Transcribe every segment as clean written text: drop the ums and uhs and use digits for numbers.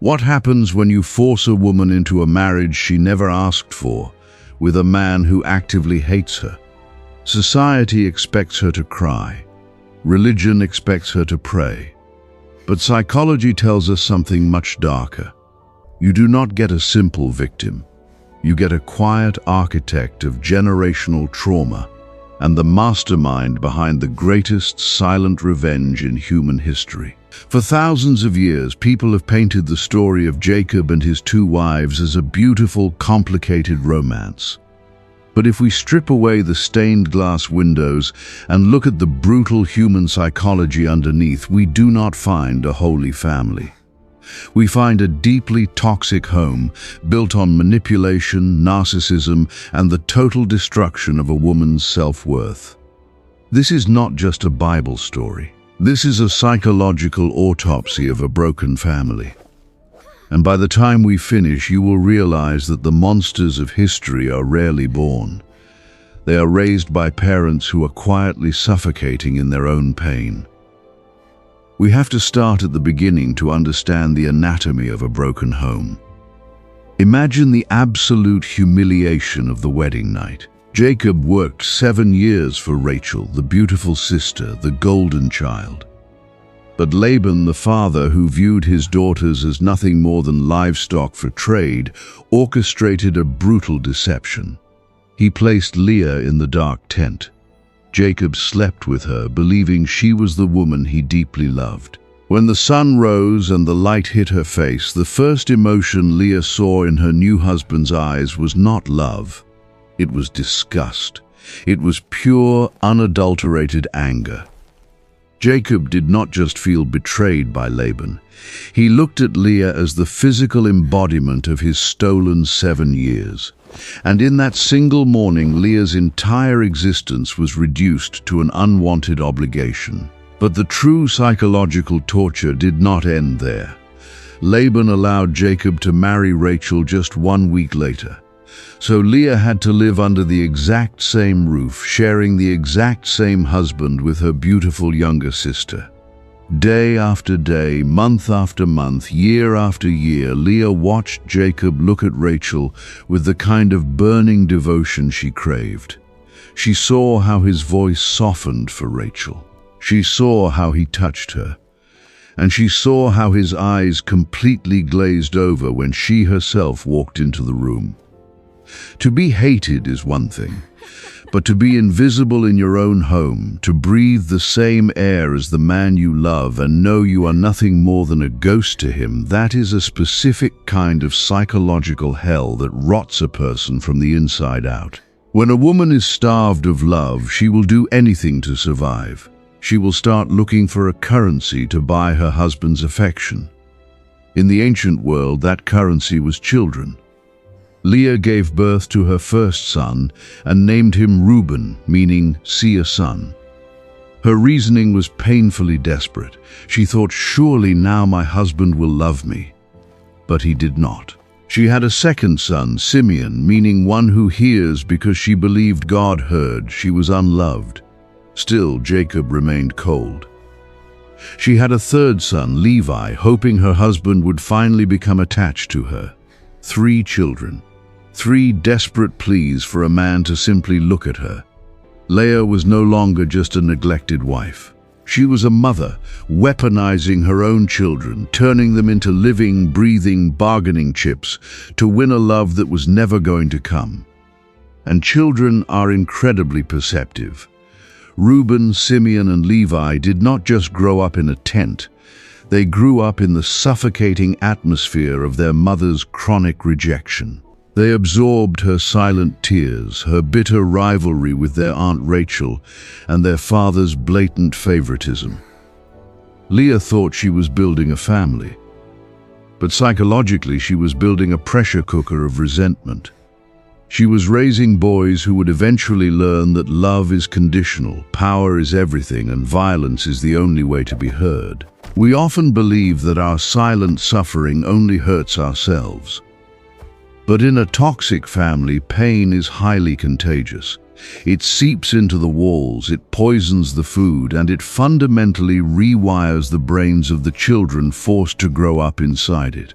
What happens when you force a woman into a marriage she never asked for, with a man who actively hates her? Society expects her to cry. Religion expects her to pray. But psychology tells us something much darker. You do not get a simple victim. You get a quiet architect of generational trauma and the mastermind behind the greatest silent revenge in human history. For thousands of years, people have painted the story of Jacob and his two wives as a beautiful, complicated romance. But if we strip away the stained glass windows and look at the brutal human psychology underneath, we do not find a holy family. We find a deeply toxic home built on manipulation, narcissism, and the total destruction of a woman's self-worth. This is not just a Bible story. This is a psychological autopsy of a broken family. And by the time we finish, you will realize that the monsters of history are rarely born. They are raised by parents who are quietly suffocating in their own pain. We have to start at the beginning to understand the anatomy of a broken home. Imagine the absolute humiliation of the wedding night. Jacob worked 7 years for Rachel, the beautiful sister, the golden child. But Laban, the father who viewed his daughters as nothing more than livestock for trade, orchestrated a brutal deception. He placed Leah in the dark tent. Jacob slept with her, believing she was the woman he deeply loved. When the sun rose and the light hit her face, the first emotion Leah saw in her new husband's eyes was not love. It was disgust. It was pure, unadulterated anger. Jacob did not just feel betrayed by Laban. He looked at Leah as the physical embodiment of his stolen 7 years. And in that single morning, Leah's entire existence was reduced to an unwanted obligation. But the true psychological torture did not end there. Laban allowed Jacob to marry Rachel just 1 week later. So Leah had to live under the exact same roof, sharing the exact same husband with her beautiful younger sister. Day after day, month after month, year after year, Leah watched Jacob look at Rachel with the kind of burning devotion she craved. She saw how his voice softened for Rachel. She saw how he touched her. And she saw how his eyes completely glazed over when she herself walked into the room. To be hated is one thing, but to be invisible in your own home, to breathe the same air as the man you love and know you are nothing more than a ghost to him, that is a specific kind of psychological hell that rots a person from the inside out. When a woman is starved of love, she will do anything to survive. She will start looking for a currency to buy her husband's affection. In the ancient world, that currency was children. Leah gave birth to her first son and named him Reuben, meaning see a son. Her reasoning was painfully desperate. She thought, surely now my husband will love me. But he did not. She had a second son, Simeon, meaning one who hears, because she believed God heard. She was unloved. Still, Jacob remained cold. She had a third son, Levi, hoping her husband would finally become attached to her. 3 children. 3 desperate pleas for a man to simply look at her. Leah was no longer just a neglected wife. She was a mother, weaponizing her own children, turning them into living, breathing, bargaining chips to win a love that was never going to come. And children are incredibly perceptive. Reuben, Simeon, and Levi did not just grow up in a tent. They grew up in the suffocating atmosphere of their mother's chronic rejection. They absorbed her silent tears, her bitter rivalry with their Aunt Rachel, and their father's blatant favoritism. Leah thought she was building a family, but psychologically she was building a pressure cooker of resentment. She was raising boys who would eventually learn that love is conditional, power is everything, and violence is the only way to be heard. We often believe that our silent suffering only hurts ourselves. But in a toxic family, pain is highly contagious. It seeps into the walls, it poisons the food, and it fundamentally rewires the brains of the children forced to grow up inside it.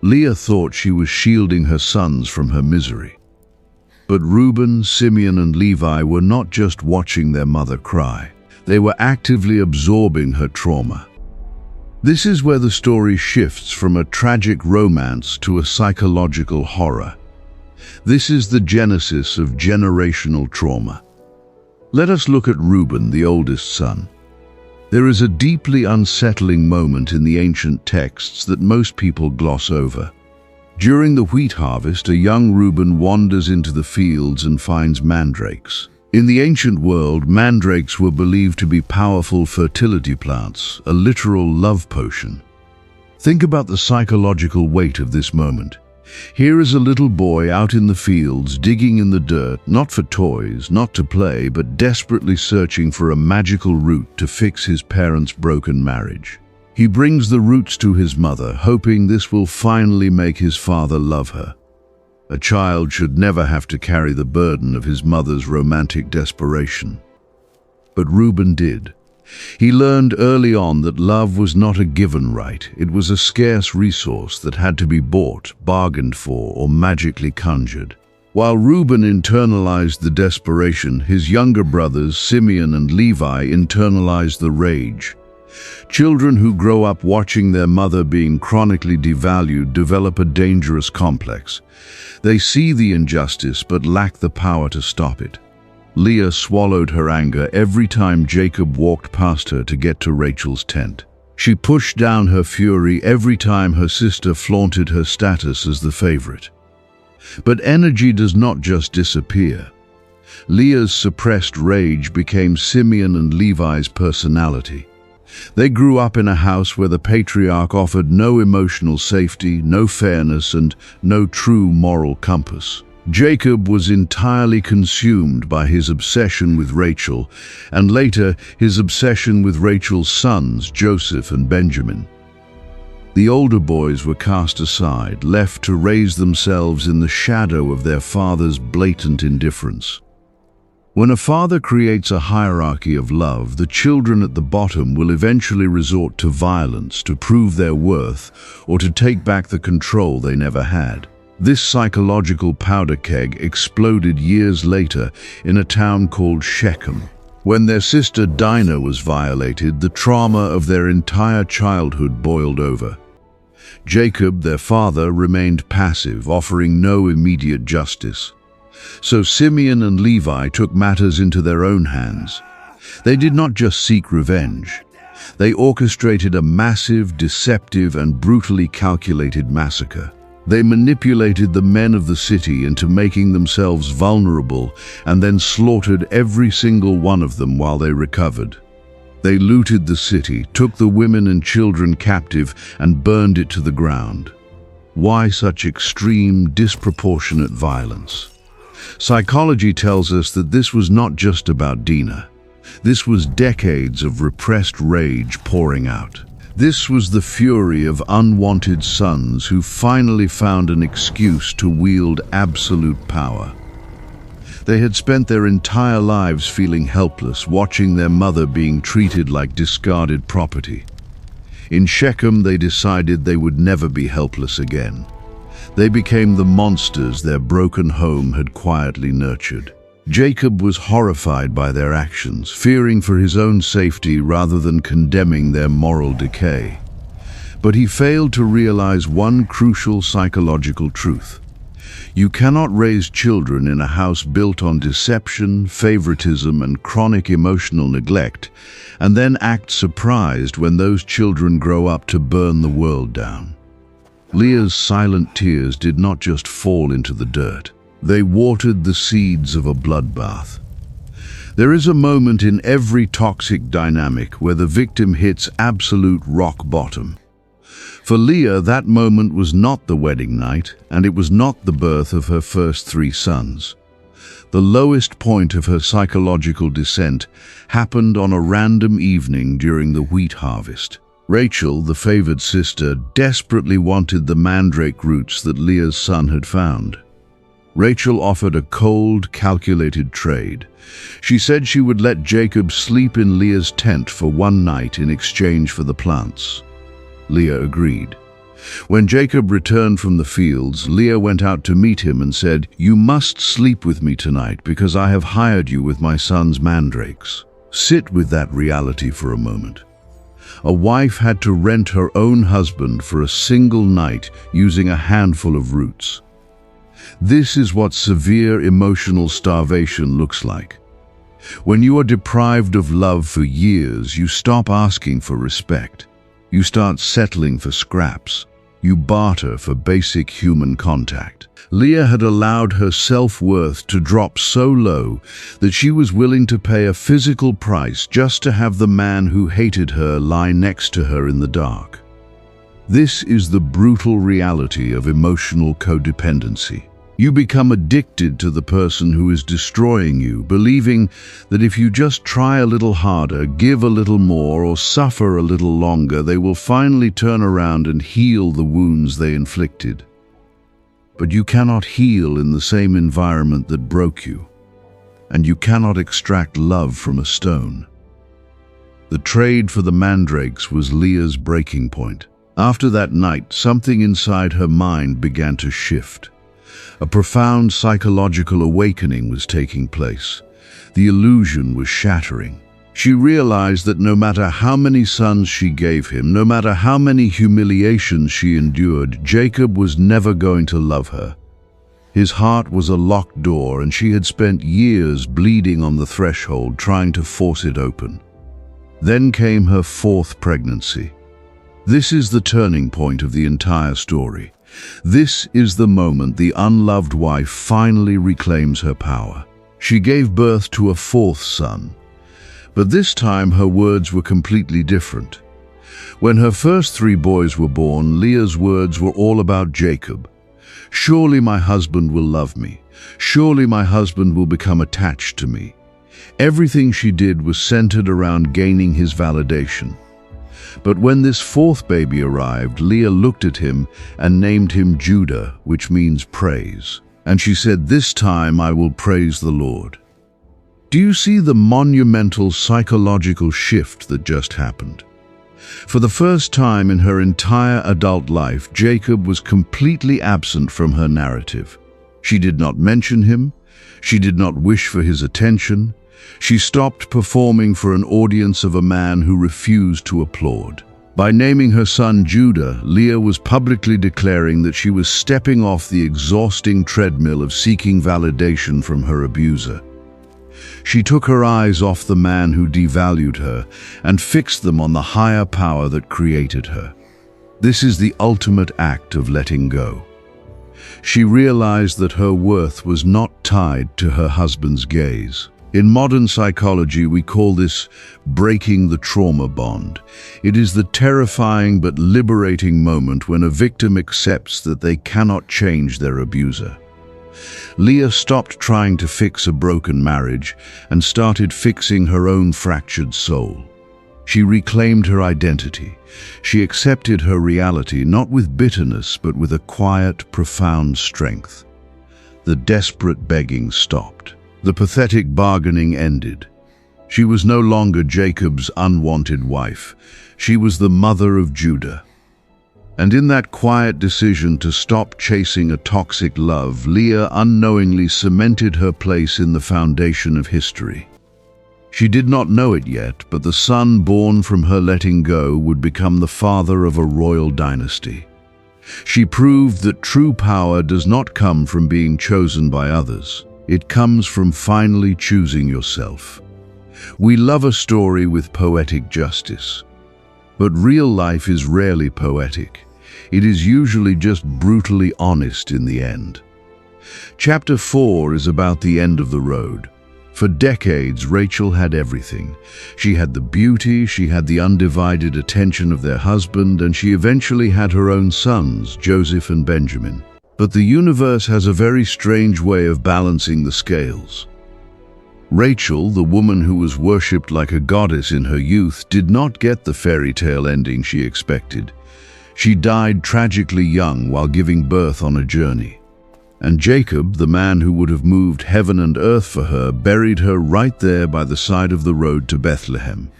Leah thought she was shielding her sons from her misery. But Reuben, Simeon, and Levi were not just watching their mother cry. They were actively absorbing her trauma. This is where the story shifts from a tragic romance to a psychological horror. This is the genesis of generational trauma. Let us look at Reuben, the oldest son. There is a deeply unsettling moment in the ancient texts that most people gloss over. During the wheat harvest, a young Reuben wanders into the fields and finds mandrakes. In the ancient world, mandrakes were believed to be powerful fertility plants, a literal love potion. Think about the psychological weight of this moment. Here is a little boy out in the fields, digging in the dirt, not for toys, not to play, but desperately searching for a magical root to fix his parents' broken marriage. He brings the roots to his mother, hoping this will finally make his father love her. A child should never have to carry the burden of his mother's romantic desperation. But Reuben did. He learned early on that love was not a given right. It was a scarce resource that had to be bought, bargained for, or magically conjured. While Reuben internalized the desperation, his younger brothers, Simeon and Levi, internalized the rage. Children who grow up watching their mother being chronically devalued develop a dangerous complex. They see the injustice but lack the power to stop it. Leah swallowed her anger every time Jacob walked past her to get to Rachel's tent. She pushed down her fury every time her sister flaunted her status as the favorite. But energy does not just disappear. Leah's suppressed rage became Simeon and Levi's personality. They grew up in a house where the patriarch offered no emotional safety, no fairness, and no true moral compass. Jacob was entirely consumed by his obsession with Rachel, and later his obsession with Rachel's sons, Joseph and Benjamin. The older boys were cast aside, left to raise themselves in the shadow of their father's blatant indifference. When a father creates a hierarchy of love, the children at the bottom will eventually resort to violence to prove their worth or to take back the control they never had. This psychological powder keg exploded years later in a town called Shechem. When their sister Dinah was violated, the trauma of their entire childhood boiled over. Jacob, their father, remained passive, offering no immediate justice. So Simeon and Levi took matters into their own hands. They did not just seek revenge. They orchestrated a massive, deceptive, and brutally calculated massacre. They manipulated the men of the city into making themselves vulnerable and then slaughtered every single one of them while they recovered. They looted the city, took the women and children captive, and burned it to the ground. Why such extreme, disproportionate violence? Psychology tells us that this was not just about Dinah. This was decades of repressed rage pouring out. This was the fury of unwanted sons who finally found an excuse to wield absolute power. They had spent their entire lives feeling helpless, watching their mother being treated like discarded property. In Shechem, they decided they would never be helpless again. They became the monsters their broken home had quietly nurtured. Jacob was horrified by their actions, fearing for his own safety rather than condemning their moral decay. But he failed to realize one crucial psychological truth. You cannot raise children in a house built on deception, favoritism, and chronic emotional neglect, and then act surprised when those children grow up to burn the world down. Leah's silent tears did not just fall into the dirt. They watered the seeds of a bloodbath. There is a moment in every toxic dynamic where the victim hits absolute rock bottom. For Leah, that moment was not the wedding night, and it was not the birth of her first 3 sons. The lowest point of her psychological descent happened on a random evening during the wheat harvest. Rachel, the favored sister, desperately wanted the mandrake roots that Leah's son had found. Rachel offered a cold, calculated trade. She said she would let Jacob sleep in Leah's tent for one night in exchange for the plants. Leah agreed. When Jacob returned from the fields, Leah went out to meet him and said, "You must sleep with me tonight because I have hired you with my son's mandrakes." Sit with that reality for a moment. A wife had to rent her own husband for a single night using a handful of roots. This is what severe emotional starvation looks like. When you are deprived of love for years, you stop asking for respect. You start settling for scraps. You barter for basic human contact. Leah had allowed her self-worth to drop so low that she was willing to pay a physical price just to have the man who hated her lie next to her in the dark. This is the brutal reality of emotional codependency. You become addicted to the person who is destroying you, believing that if you just try a little harder, give a little more, or suffer a little longer, they will finally turn around and heal the wounds they inflicted. But you cannot heal in the same environment that broke you, and you cannot extract love from a stone. The trade for the mandrakes was Leah's breaking point. After that night, something inside her mind began to shift. A profound psychological awakening was taking place. The illusion was shattering. She realized that no matter how many sons she gave him, no matter how many humiliations she endured, Jacob was never going to love her. His heart was a locked door, and she had spent years bleeding on the threshold, trying to force it open. Then came her fourth pregnancy. This is the turning point of the entire story. This is the moment the unloved wife finally reclaims her power. She gave birth to a fourth son, but this time her words were completely different. When her first three boys were born, Leah's words were all about Jacob. "Surely my husband will love me. Surely my husband will become attached to me." Everything she did was centered around gaining his validation. But when this fourth baby arrived, Leah looked at him and named him Judah, which means praise. And she said, "This time I will praise the Lord." Do you see the monumental psychological shift that just happened? For the first time in her entire adult life, Jacob was completely absent from her narrative. She did not mention him. She did not wish for his attention. She stopped performing for an audience of a man who refused to applaud. By naming her son Judah, Leah was publicly declaring that she was stepping off the exhausting treadmill of seeking validation from her abuser. She took her eyes off the man who devalued her and fixed them on the higher power that created her. This is the ultimate act of letting go. She realized that her worth was not tied to her husband's gaze. In modern psychology, we call this breaking the trauma bond. It is the terrifying but liberating moment when a victim accepts that they cannot change their abuser. Leah stopped trying to fix a broken marriage and started fixing her own fractured soul. She reclaimed her identity. She accepted her reality, not with bitterness, but with a quiet, profound strength. The desperate begging stopped. The pathetic bargaining ended. She was no longer Jacob's unwanted wife. She was the mother of Judah. And in that quiet decision to stop chasing a toxic love, Leah unknowingly cemented her place in the foundation of history. She did not know it yet, but the son born from her letting go would become the father of a royal dynasty. She proved that true power does not come from being chosen by others. It comes from finally choosing yourself. We love a story with poetic justice. But real life is rarely poetic. It is usually just brutally honest in the end. Chapter 4 is about the end of the road. For decades, Rachel had everything. She had the beauty, she had the undivided attention of their husband, and she eventually had her own sons, Joseph and Benjamin. But the universe has a very strange way of balancing the scales. Rachel, the woman who was worshipped like a goddess in her youth, did not get the fairy tale ending she expected. She died tragically young while giving birth on a journey. And Jacob, the man who would have moved heaven and earth for her, buried her right there by the side of the road to Bethlehem.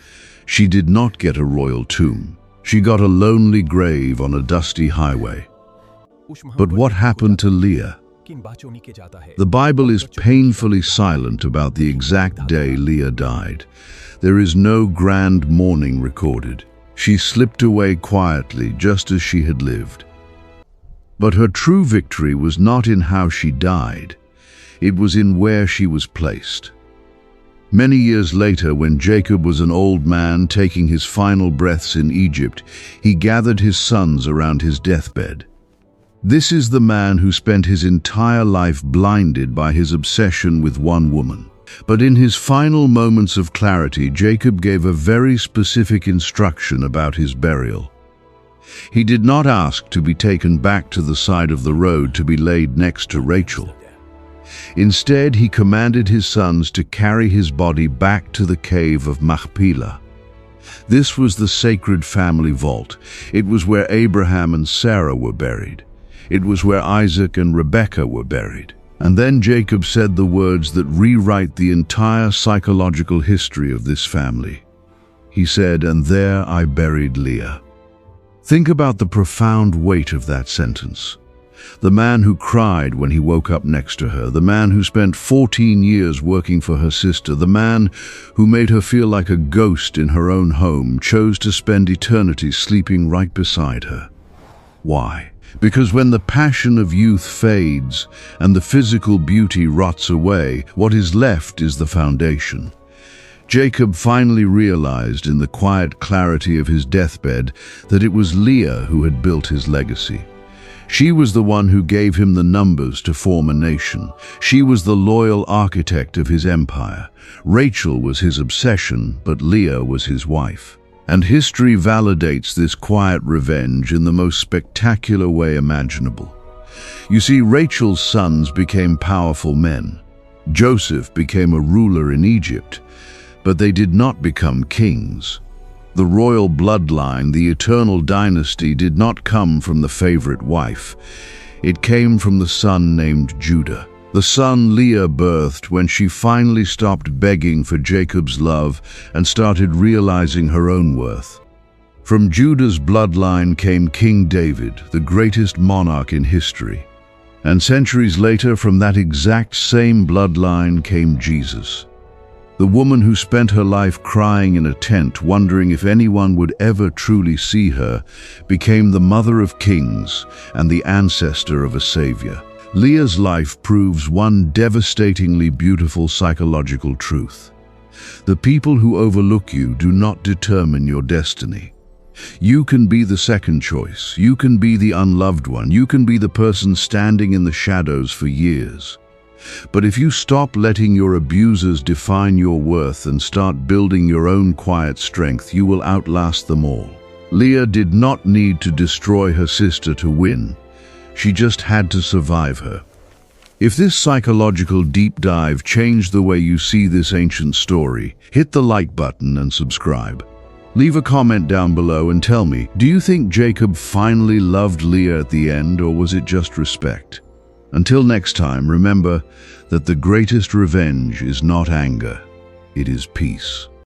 She did not get a royal tomb. She got a lonely grave on a dusty highway. But what happened to Leah? The Bible is painfully silent about the exact day Leah died. There is no grand mourning recorded. She slipped away quietly, just as she had lived. But her true victory was not in how she died. It was in where she was placed. Many years later, when Jacob was an old man taking his final breaths in Egypt, he gathered his sons around his deathbed. This is the man who spent his entire life blinded by his obsession with one woman. But in his final moments of clarity, Jacob gave a very specific instruction about his burial. He did not ask to be taken back to the side of the road to be laid next to Rachel. Instead, he commanded his sons to carry his body back to the cave of Machpelah. This was the sacred family vault. It was where Abraham and Sarah were buried. It was where Isaac and Rebekah were buried. And then Jacob said the words that rewrite the entire psychological history of this family. He said, "And there I buried Leah." Think about the profound weight of that sentence. The man who cried when he woke up next to her, the man who spent 14 years working for her sister, the man who made her feel like a ghost in her own home, chose to spend eternity sleeping right beside her. Why? Because when the passion of youth fades and the physical beauty rots away, what is left is the foundation. Jacob finally realized in the quiet clarity of his deathbed that it was Leah who had built his legacy. She was the one who gave him the numbers to form a nation. She was the loyal architect of his empire. Rachel was his obsession, but Leah was his wife. And history validates this quiet revenge in the most spectacular way imaginable. You see, Rachel's sons became powerful men. Joseph became a ruler in Egypt, but they did not become kings. The royal bloodline, the eternal dynasty, did not come from the favorite wife. It came from the son named Judah. The son Leah birthed when she finally stopped begging for Jacob's love and started realizing her own worth. From Judah's bloodline came King David, the greatest monarch in history. And centuries later, from that exact same bloodline came Jesus. The woman who spent her life crying in a tent, wondering if anyone would ever truly see her, became the mother of kings and the ancestor of a savior. Leah's life proves one devastatingly beautiful psychological truth. The people who overlook you do not determine your destiny. You can be the second choice. You can be the unloved one. You can be the person standing in the shadows for years. But if you stop letting your abusers define your worth and start building your own quiet strength, you will outlast them all. Leah did not need to destroy her sister to win. She just had to survive her. If this psychological deep dive changed the way you see this ancient story, hit the like button and subscribe. Leave a comment down below and tell me, do you think Jacob finally loved Leah at the end, or was it just respect? Until next time, remember that the greatest revenge is not anger, it is peace.